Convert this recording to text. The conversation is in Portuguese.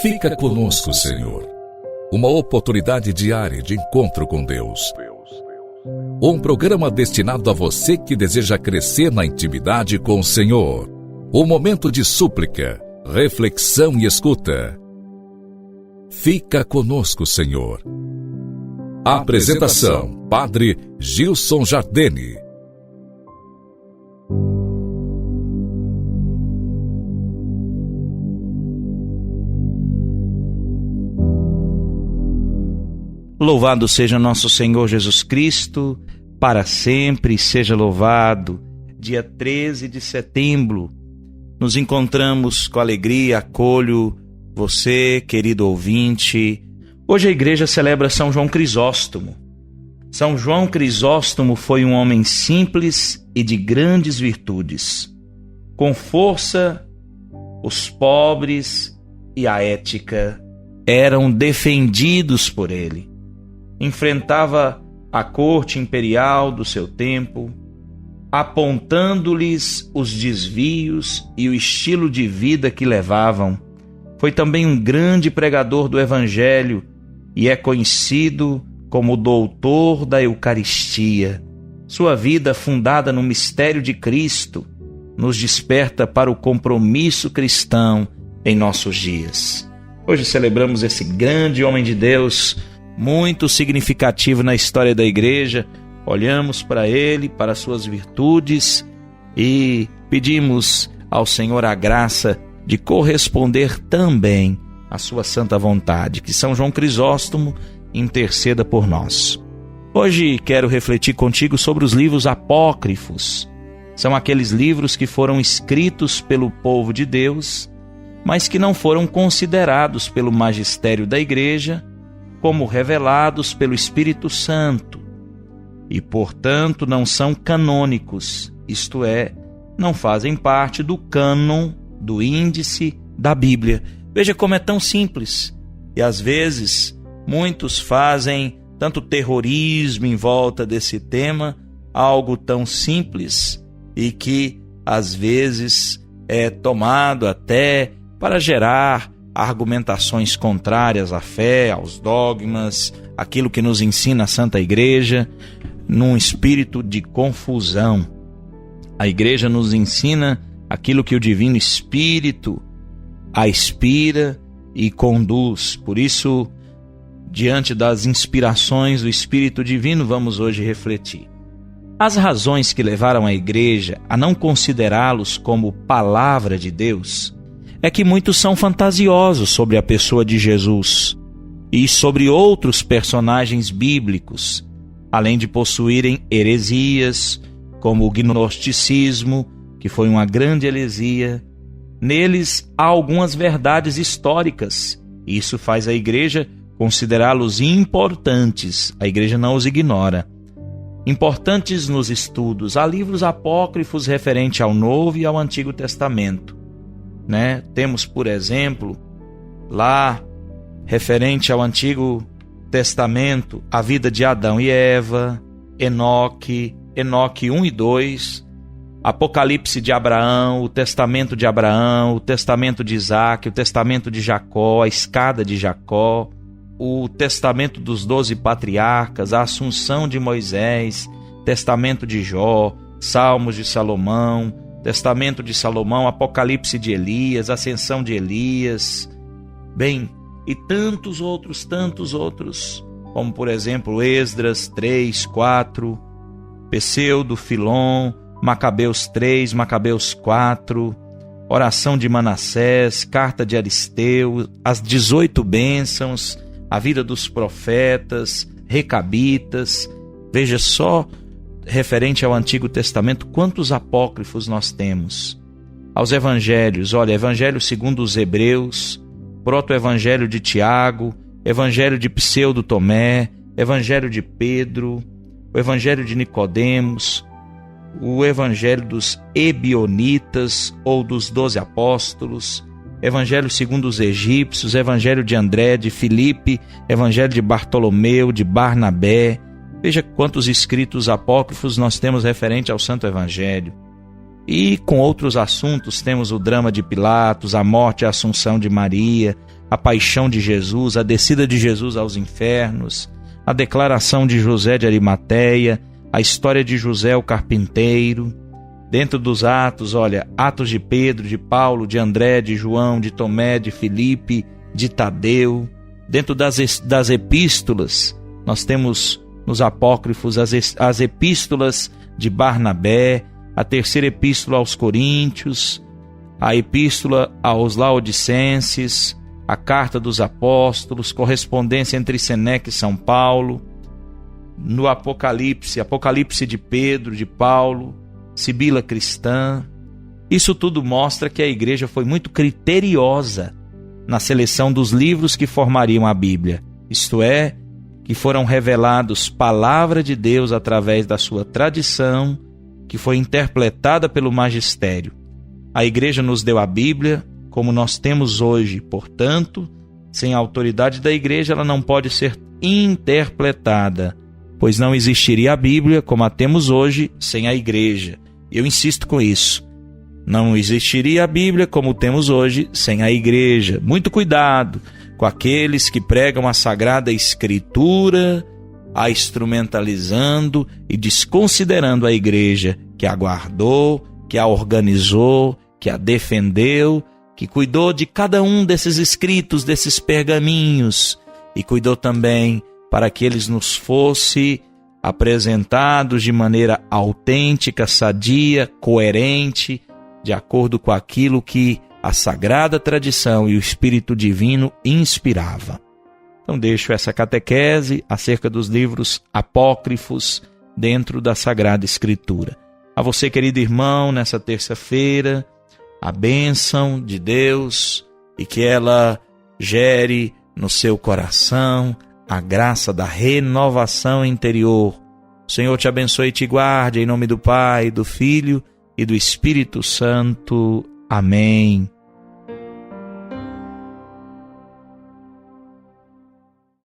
Fica conosco, Senhor. Uma oportunidade diária de encontro com Deus. Um programa destinado a você que deseja crescer na intimidade com o Senhor. Um momento de súplica, reflexão e escuta. Fica conosco, Senhor. Apresentação: Padre Gilson Jardini. Louvado seja nosso Senhor Jesus Cristo, para sempre seja louvado. Dia 13 de setembro, nos encontramos com alegria, acolho você, querido ouvinte. Hoje a igreja celebra São João Crisóstomo. São João Crisóstomo foi um homem simples e de grandes virtudes. Com força, os pobres e a ética eram defendidos por ele. Enfrentava a corte imperial do seu tempo, apontando-lhes os desvios e o estilo de vida que levavam. Foi também um grande pregador do Evangelho e é conhecido como doutor da Eucaristia. Sua vida, fundada no mistério de Cristo, nos desperta para o compromisso cristão em nossos dias. Hoje celebramos esse grande homem de Deus, muito significativo na história da igreja. Olhamos para ele, para suas virtudes e pedimos ao Senhor a graça de corresponder também à sua santa vontade. Que São João Crisóstomo interceda por nós. Hoje quero refletir contigo sobre os livros apócrifos. São aqueles livros que foram escritos pelo povo de Deus, mas que não foram considerados pelo magistério da igreja como revelados pelo Espírito Santo e, portanto, não são canônicos, isto é, não fazem parte do cânon, do índice da Bíblia. Veja como é tão simples. E às vezes muitos fazem tanto terrorismo em volta desse tema, algo tão simples e que às vezes é tomado até para gerar argumentações contrárias à fé, aos dogmas, aquilo que nos ensina a Santa Igreja, num espírito de confusão. A Igreja nos ensina aquilo que o Divino Espírito aspira e conduz. Por isso, diante das inspirações do Espírito Divino, vamos hoje refletir. As razões que levaram a Igreja a não considerá-los como palavra de Deus é que muitos são fantasiosos sobre a pessoa de Jesus e sobre outros personagens bíblicos, além de possuírem heresias, como o gnosticismo, que foi uma grande heresia. Neles há algumas verdades históricas, e isso faz a igreja considerá-los importantes. A igreja não os ignora. Importantes nos estudos. Há livros apócrifos referentes ao Novo e ao Antigo Testamento. Temos, por exemplo, lá, referente ao Antigo Testamento, a vida de Adão e Eva, Enoque 1 e 2, Apocalipse de Abraão, o Testamento de Abraão, o Testamento de Isaac, o Testamento de Jacó, a escada de Jacó, o Testamento dos 12 patriarcas, a Assunção de Moisés, Testamento de Jó, Salmos de Salomão, Testamento de Salomão, Apocalipse de Elias, Ascensão de Elias, e tantos outros, como por exemplo Esdras 3, 4, Pseudo, Filon, Macabeus 3, Macabeus 4, Oração de Manassés, Carta de Aristeu, as 18 bênçãos, a vida dos profetas, Recabitas. Veja só, referente ao Antigo Testamento, quantos apócrifos nós temos. Aos evangelhos, Evangelho segundo os Hebreus, Proto-Evangelho de Tiago, Evangelho de Pseudo Tomé, Evangelho de Pedro, o Evangelho de Nicodemos, o Evangelho dos Ebionitas ou dos 12 Apóstolos, Evangelho segundo os Egípcios, Evangelho de André, de Filipe, Evangelho de Bartolomeu, de Barnabé. Veja quantos escritos apócrifos nós temos referente ao Santo Evangelho. E com outros assuntos temos o drama de Pilatos, a morte e a assunção de Maria, a paixão de Jesus, a descida de Jesus aos infernos, a declaração de José de Arimateia, a história de José o carpinteiro. Dentro dos Atos, olha, Atos de Pedro, de Paulo, de André, de João, de Tomé, de Filipe, de Tadeu. Dentro das epístolas, nós temos nos apócrifos as epístolas de Barnabé, a terceira epístola aos Coríntios, a epístola aos Laodicenses, a carta dos apóstolos, correspondência entre Seneca e São Paulo. No Apocalipse de Pedro, de Paulo, Sibila cristã. Isso tudo mostra que a igreja foi muito criteriosa na seleção dos livros que formariam a Bíblia, isto é, que foram revelados palavra de Deus através da sua tradição, que foi interpretada pelo magistério. A igreja nos deu a Bíblia como nós temos hoje, portanto, sem a autoridade da igreja ela não pode ser interpretada, pois não existiria a Bíblia como a temos hoje sem a igreja. Eu insisto com isso. Não existiria a Bíblia como temos hoje sem a igreja. Muito cuidado com aqueles que pregam a Sagrada Escritura, a instrumentalizando e desconsiderando a igreja que a guardou, que a organizou, que a defendeu, que cuidou de cada um desses escritos, desses pergaminhos, e cuidou também para que eles nos fossem apresentados de maneira autêntica, sadia, coerente, de acordo com aquilo que a sagrada tradição e o Espírito Divino inspirava. Então deixo essa catequese acerca dos livros apócrifos dentro da Sagrada Escritura. A você, querido irmão, nessa terça-feira, a bênção de Deus e que ela gere no seu coração a graça da renovação interior. O Senhor te abençoe e te guarde, em nome do Pai, do Filho e do Espírito Santo. Amém.